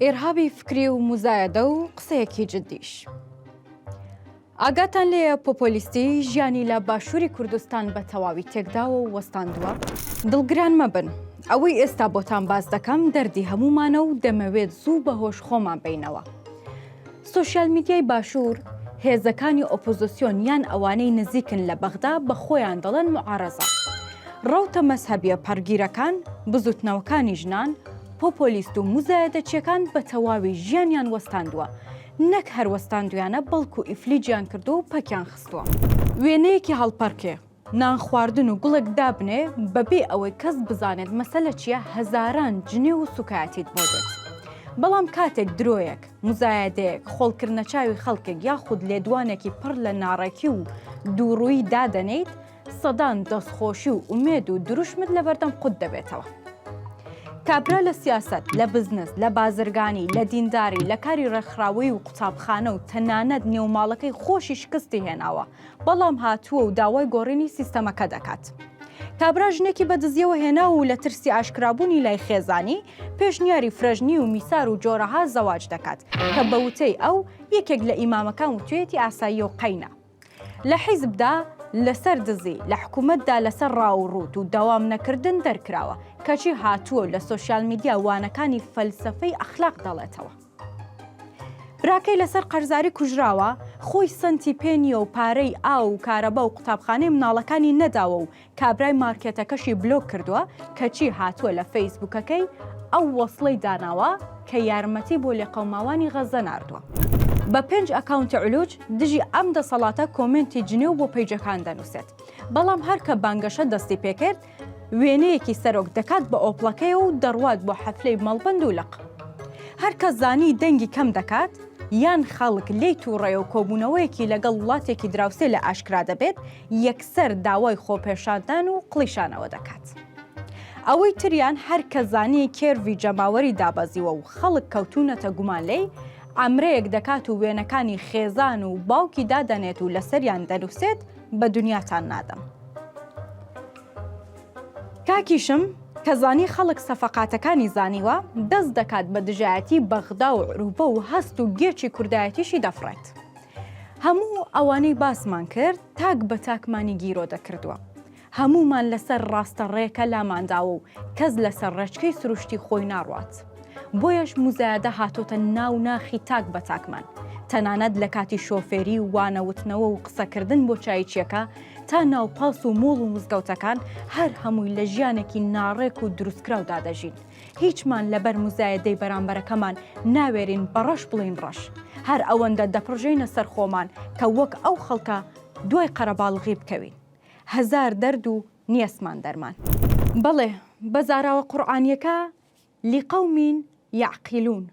ئێرهابی فکری و مزایەدە و قسەیەکی جددیش. ئاگاتان لێیە پۆپۆلیستی ژیانی لە باشووری کوردستان بە تەواوی تێکداوە و وەستاندووە. دڵگران مەبن، ئەوەی ئێستا بۆتان باس دەکەم دەردی هەمومانە و دەمەوێت زوو بەهۆش خۆمان بینەوە. سۆشیال میدیای باشوور هێزەکانی ئۆپۆزیسیۆن یان ئەوانەی نزیکن لە بەغدا بە خۆیان دەڵێن معارەزە. ڕەوتە مەزهەبیە پەرگیرەکان، بزوتنەوەکانی ژنان، پۆپۆلیست و مزایەدەچیەکان بە تەواوی ژیانیان وەستاندووە، نەک هەروەستاندویانە بەڵکو ئیفلیجیان کردو و پەکیان خستووە. وێنەیەکی هەڵپەرکێ، نان خواردن و گوڵێک دابنێ بەبێ ئەوەی کەس بزانێت مەسەلە چییە هەزاران جنێ و سوکایەتیت بۆ دێت. بەڵام کاتێک درۆیەک، مزایەدەیەک، خۆڵکردنەچاوی خەڵکێک یاخود لێدوانێکی پڕ لە ناڕێکی و دووڕووی دادەنیت، سەدان دەستخۆشی و ئومێد و دروشمت لە بەردەم قوت دەبێتەوە. کابرا لە سیاست، لە بزنس، لە بازرگانی، لە دینداری، لە کاری ڕێکخراوەی و قوتابخانە و تەنانەت نێوماڵەکەی خۆشی شکستی هێناوە، بەڵام هاتووە و داوای گۆڕینی سیستەمەکە دەکات. کابرا ژنێکی بەدزیەوە هێنا و لە ترسی ئاشکرابوونی لای خێزانی پێشنیاری فرەژنی و میسار و جۆرەها زەواج دەکات کە بە وتەی ئەو یەکێک لە ئیمامەکان وتوێتی ئاسایی و قەینە. لە حیزبدا لەسەر دزی، لە حکوومەتدا لەسەر ڕاوڕوت و داوام نەکردن دەرکراوە، کەچی هاتووە لە سۆشیال میدیا وانەکانی فەلسەفەی ئەخلاق دەڵێتەوە. براکەی لەسەر قەرزاری کوژراوە، خۆی سنتی پێنیە و پارەی ئاو و کارەبا و قوتابخانەی مناڵەکانی نەداوە و کابرای مارکێتەکەشی بلۆک کردووە، کەچی هاتووە لە فەیسبووکەکەی ئەو وەسڵەی داناوە کە یارمەتی بۆ لێقەوماوانی غەزە ناردووە. بە 5 ئەکاونتی علوج دژی ئەم دەسەڵاتە کۆمنتی جنێ و بۆ پەیجەکان دەنووسێت. بەڵام هەرکە بانگەشە دەستی پێکرد، وێنەیەکی سەرۆک دەکات بە ئۆپڵەکەی و دەڕوات بۆ حەفلەی مەڵبەند و لەق. هەرکە زانی دەنگی کەم دەکات، یان خەڵک لێی تووڕێ و کۆبوونەوەیەکی لەگەڵ وڵاتێکی دراوسێ لە ئاشکرا دەبێت، یەکسەر داوای خۆپێشاندان و قڵیشانەوە دەکات. ئەوەی تریان هەرکە زانی کێروی جەماوەری دابەزیوە و خەڵک کەوتونەتە گومان لێی، ئەمرەیەک دەکات و وێنەکانی خێزان و باوکی دادەنێت و لەسەریان دەنووسێت بە دنیاتان نادەم. کاکیشم کە زانی خەڵک سەفەقاتەکانی زانیوە، دەست دەکات بە دژایەتی بەغدا و عروبە و هەست و گێچی کوردایەتیشی دەفڕێت. هەموو ئەوانەی باسمان کرد تاک بە تاکمانی گیرۆ دەکردووە. هەمومان لەسەر ڕاستە ڕێکە لامانداوە و کەس لەسەر ڕێچکەی سروشتی خۆی ناڕوات. بۆیەش مزایەدە هاتۆتە ناو ناخی تاک بە تاکمان، تەنانەت لە کاتی شۆفێری و وانەوتنەوە و قسەکردن بۆ چایچیەکە تا ناوپاس و مۆڵ و مزگەوتەکان، هەر هەمووی لە ژیانێکی ناڕێک و دروستکراو دادەژین. هیچمان لەبەر مزایەدەی بەرامبەرەکەمان ناوێرین بەڕەش بڵین ڕەش. هەر ئەوەندە دەپڕژێنە سەر خۆمان کە وەک ئەو خەڵکە دوای قەرەباڵغی بکەوین. هەزار دەرد و نیەسمان دەرمان. بەڵێ بە زاراوە قورئانیەکە لیقەومین یعقیلون